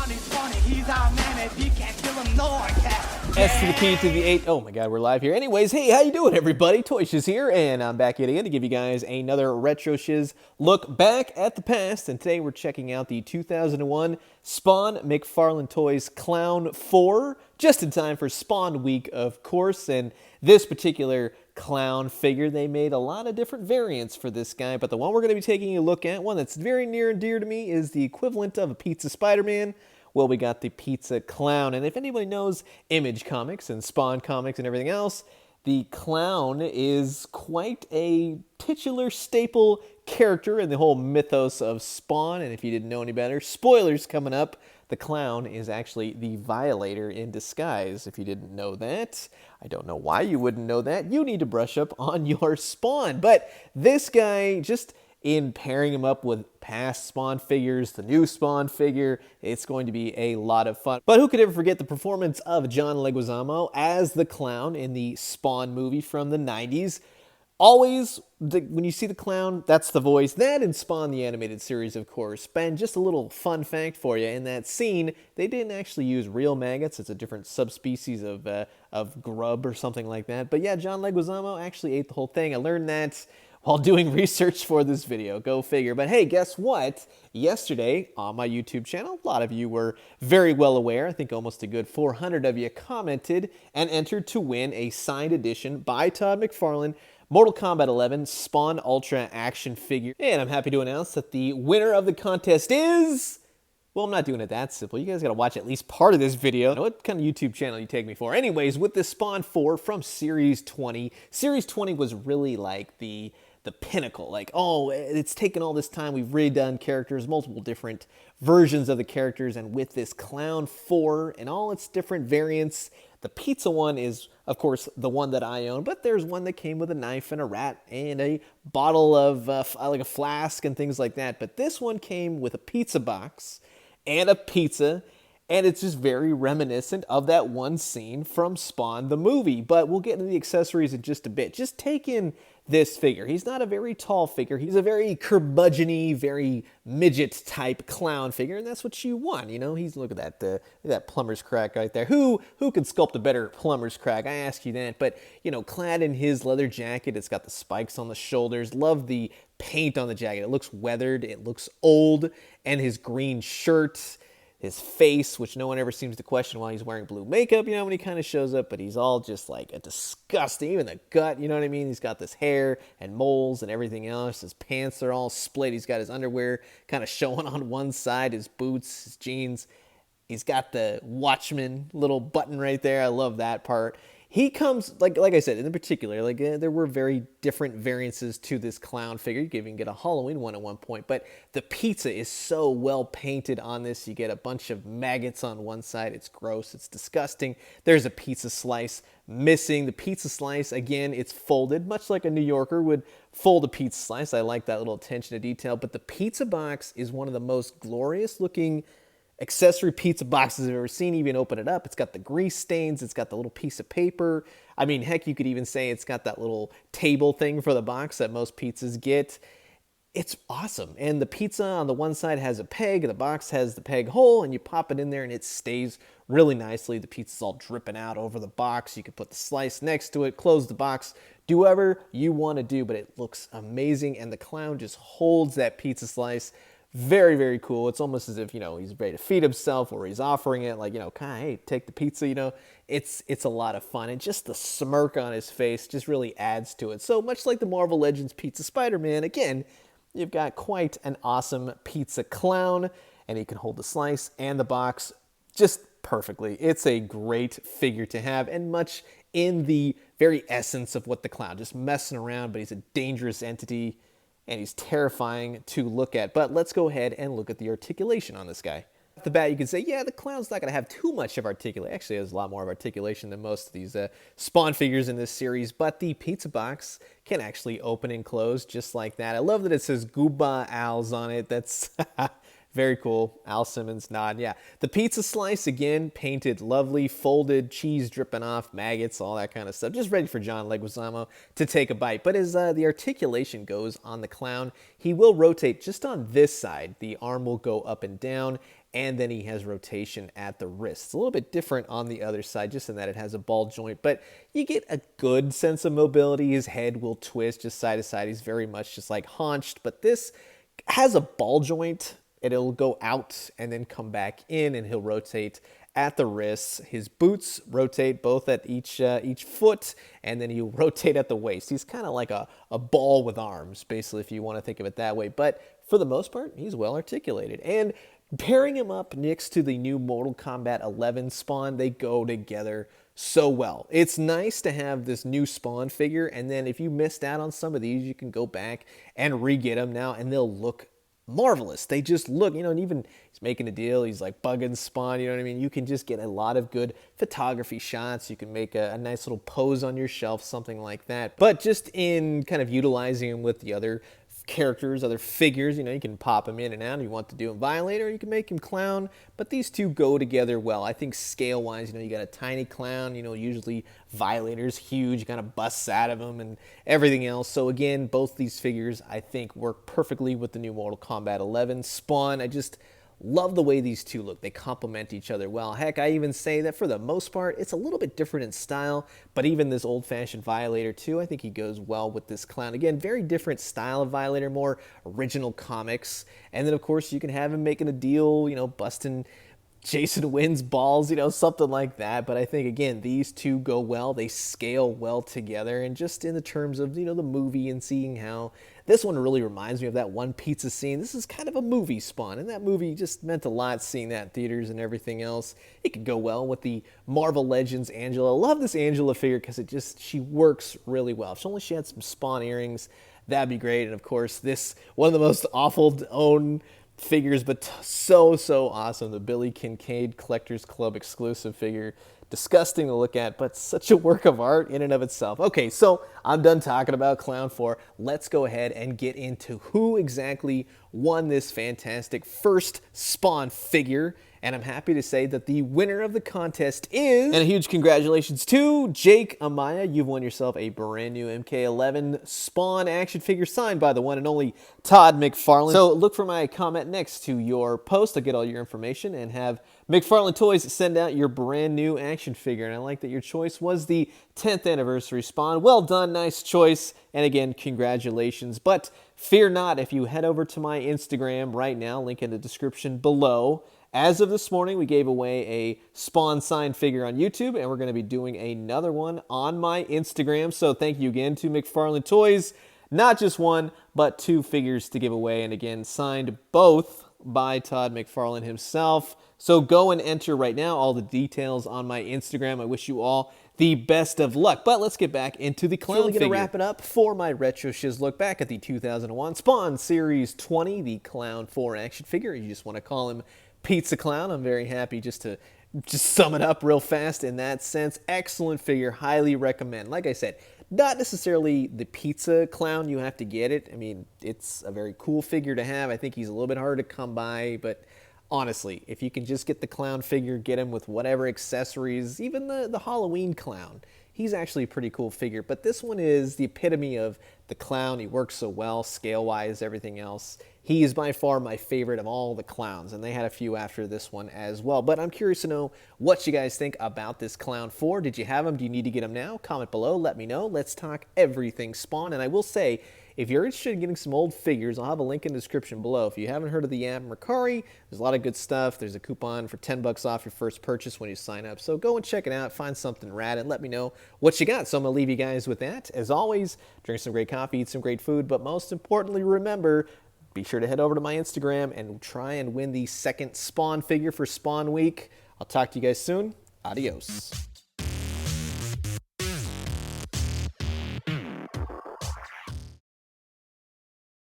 Spawn is funny, he's our man. If you can't kill him, no one can. S to the P to the 8. Oh my god, we're live here. Anyways, hey, how you doing, everybody? Toyshiz here, and I'm back yet again to give you guys another Retroshiz look back at the past. And today we're checking out the 2001 Spawn McFarlane Toys Clown 4, just in time for Spawn Week, of course. And this particular clown figure, they made a lot of different variants for this guy, but the one we're going to be taking a look at, one that's very near and dear to me, is the equivalent of a Pizza Spider-Man. Well, we got the Pizza Clown, and if anybody knows Image Comics and Spawn Comics and everything else, the Clown is quite a titular staple character in the whole mythos of Spawn, and if you didn't know any better, spoilers coming up, the Clown is actually the Violator in disguise. If you didn't know that, I don't know why you wouldn't know that. You need to brush up on your Spawn. But this guy, just in pairing him up with past Spawn figures, the new Spawn figure, it's going to be a lot of fun. But who could ever forget the performance of John Leguizamo as the Clown in the Spawn movie from the 90s? Always, when you see the Clown, that's the voice. That and Spawn the Animated Series, of course. And just a little fun fact for you, in that scene, they didn't actually use real maggots. It's a different subspecies of grub or something like that. But yeah, John Leguizamo actually ate the whole thing. I learned that while doing research for this video. Go figure. But hey, guess what? Yesterday on my YouTube channel, a lot of you were very well aware. I think almost a good 400 of you commented and entered to win a signed edition by Todd McFarlane Mortal Kombat 11 Spawn Ultra action figure. And I'm happy to announce that the winner of the contest is... Well, I'm not doing it that simple. You guys gotta watch at least part of this video. What kind of YouTube channel you take me for? Anyways, with the Spawn 4 from Series 20. Series 20 was really like the pinnacle. Like, oh, it's taken all this time. We've redone characters, multiple different versions of the characters. And with this Clown 4 and all its different variants, the pizza one is, of course, the one that I own, but there's one that came with a knife and a rat and a bottle of, like a flask and things like that. But this one came with a pizza box and a pizza, and it's just very reminiscent of that one scene from Spawn the movie. But we'll get into the accessories in just a bit. Just take in this figure. He's not a very tall figure. He's a very curmudgeon-y, very midget-type clown figure, and that's what you want, you know? Look at that plumber's crack right there. Who could sculpt a better plumber's crack? I ask you that. But, you know, clad in his leather jacket, it's got the spikes on the shoulders. Love the paint on the jacket. It looks weathered. It looks old. And his green shirt, his face, which no one ever seems to question why he's wearing blue makeup, you know, when he kind of shows up, but he's all just like a disgusting, even the gut, you know what I mean? He's got this hair and moles and everything else. His pants are all split. He's got his underwear kind of showing on one side, his boots, his jeans. He's got the Watchman little button right there. I love that part. He comes, like I said, in particular, there were very different variances to this clown figure. You could even get a Halloween one at one point, but the pizza is so well painted on this. You get a bunch of maggots on one side. It's gross. It's disgusting. There's a pizza slice missing. The pizza slice, again, it's folded, much like a New Yorker would fold a pizza slice. I like that little attention to detail, but the pizza box is one of the most glorious looking accessory pizza boxes I've ever seen. Even open it up, it's got the grease stains, it's got the little piece of paper. I mean, heck, you could even say it's got that little table thing for the box that most pizzas get. It's awesome. And the pizza on the one side has a peg, the box has the peg hole, and you pop it in there and it stays really nicely. The pizza's all dripping out over the box. You could put the slice next to it, close the box, do whatever you want to do, but it looks amazing. And the clown just holds that pizza slice. Very, very cool. It's almost as if, you know, he's ready to feed himself, or he's offering it, like, you know, kind of, hey, take the pizza, you know. It's a lot of fun, and just the smirk on his face just really adds to it. So much like the Marvel Legends Pizza Spider-Man, again, you've got quite an awesome pizza clown, and he can hold the slice and the box just perfectly. It's a great figure to have, and much in the very essence of what the clown, just messing around, but he's a dangerous entity, and he's terrifying to look at. But let's go ahead and look at the articulation on this guy. Off the bat, you can say, yeah, the clown's not going to have too much of articulation. Actually, there's a lot more of articulation than most of these Spawn figures in this series, but the pizza box can actually open and close just like that. I love that it says Gooba Owls on it. That's very cool. Al Simmons nod. Yeah. The pizza slice, again, painted lovely, folded, cheese dripping off, maggots, all that kind of stuff. Just ready for John Leguizamo to take a bite. But as the articulation goes on the clown, he will rotate just on this side. The arm will go up and down, and then he has rotation at the wrist. It's a little bit different on the other side, just in that it has a ball joint, but you get a good sense of mobility. His head will twist just side to side. He's very much just like haunched, but this has a ball joint. It'll go out and then come back in, and he'll rotate at the wrists. His boots rotate both at each foot, and then he'll rotate at the waist. He's kind of like a ball with arms, basically, if you want to think of it that way. But for the most part, he's well articulated. And pairing him up next to the new Mortal Kombat 11 Spawn, they go together so well. It's nice to have this new Spawn figure, and then if you missed out on some of these, you can go back and re-get them now, and they'll look marvelous. They just look, and even he's making a deal. He's like bugging Spawn, you know what I mean? You can just get a lot of good photography shots. You can make a nice little pose on your shelf, something like that. But just in kind of utilizing him with the other characters, other figures, you can pop him in and out. You want to do him Violator, you can make him Clown, but these two go together well. I think scale-wise, you got a tiny Clown, usually Violator's huge, kind of busts out of him and everything else. So again, both these figures, I think, work perfectly with the new Mortal Kombat 11 Spawn. I just love the way these two look. They complement each other well. Heck, I even say that for the most part, it's a little bit different in style, but even this old-fashioned Violator too, I think he goes well with this Clown. Again, very different style of Violator, more original comics. And then, of course, you can have him making a deal, busting Jason Wynn's balls, something like that. But I think, again, these two go well. They scale well together. And just in the terms of, the movie and seeing how this one really reminds me of that one pizza scene. This is kind of a movie Spawn, and that movie just meant a lot, seeing that in theaters and everything else. It could go well with the Marvel Legends Angela. I love this Angela figure because she works really well. If only she had some Spawn earrings, that'd be great. And of course, this, one of the most awful to own figures, but so awesome, the Billy Kincaid Collectors Club exclusive figure. Disgusting to look at, but such a work of art in and of itself. Okay, so I'm done talking about Clown 4. Let's go ahead and get into who exactly won this fantastic first Spawn figure. And I'm happy to say that the winner of the contest is... And a huge congratulations to Jake Amaya. You've won yourself a brand new MK11 Spawn action figure signed by the one and only Todd McFarlane. So look for my comment next to your post. I'll get all your information and have McFarlane Toys send out your brand new action figure. And I like that your choice was the 10th anniversary Spawn. Well done, nice choice. And again, congratulations. But fear not, if you head over to my Instagram right now, link in the description below. As of this morning, we gave away a Spawn signed figure on YouTube, and we're going to be doing another one on my Instagram. So thank you again to McFarlane Toys. Not just one, but two figures to give away, and again, signed both by Todd McFarlane himself. So go and enter right now. All the details on my Instagram. I wish you all the best of luck. But let's get back into the Clown figure. Going to wrap it up for my Retroshiz look back at the 2001 Spawn Series 20, the Clown 4 action figure. You just want to call him Pizza Clown. I'm very happy just to sum it up real fast in that sense. Excellent figure. Highly recommend. Like I said, not necessarily the Pizza Clown. You have to get it. I mean, it's a very cool figure to have. I think he's a little bit hard to come by, but honestly, if you can just get the Clown figure, get him with whatever accessories, even the Halloween Clown, he's actually a pretty cool figure. But this one is the epitome of the Clown. He works so well, scale-wise, everything else. He is by far my favorite of all the Clowns, and they had a few after this one as well. But I'm curious to know what you guys think about this Clown 4. Did you have him? Do you need to get him now? Comment below. Let me know. Let's talk everything Spawn. And I will say, if you're interested in getting some old figures, I'll have a link in the description below. If you haven't heard of the app Mercari, there's a lot of good stuff. There's a coupon for 10 bucks off your first purchase when you sign up. So go and check it out. Find something rad and let me know what you got. So I'm going to leave you guys with that. As always, drink some great coffee, eat some great food, but most importantly, remember, be sure to head over to my Instagram and try and win the second Spawn figure for Spawn Week. I'll talk to you guys soon. Adios.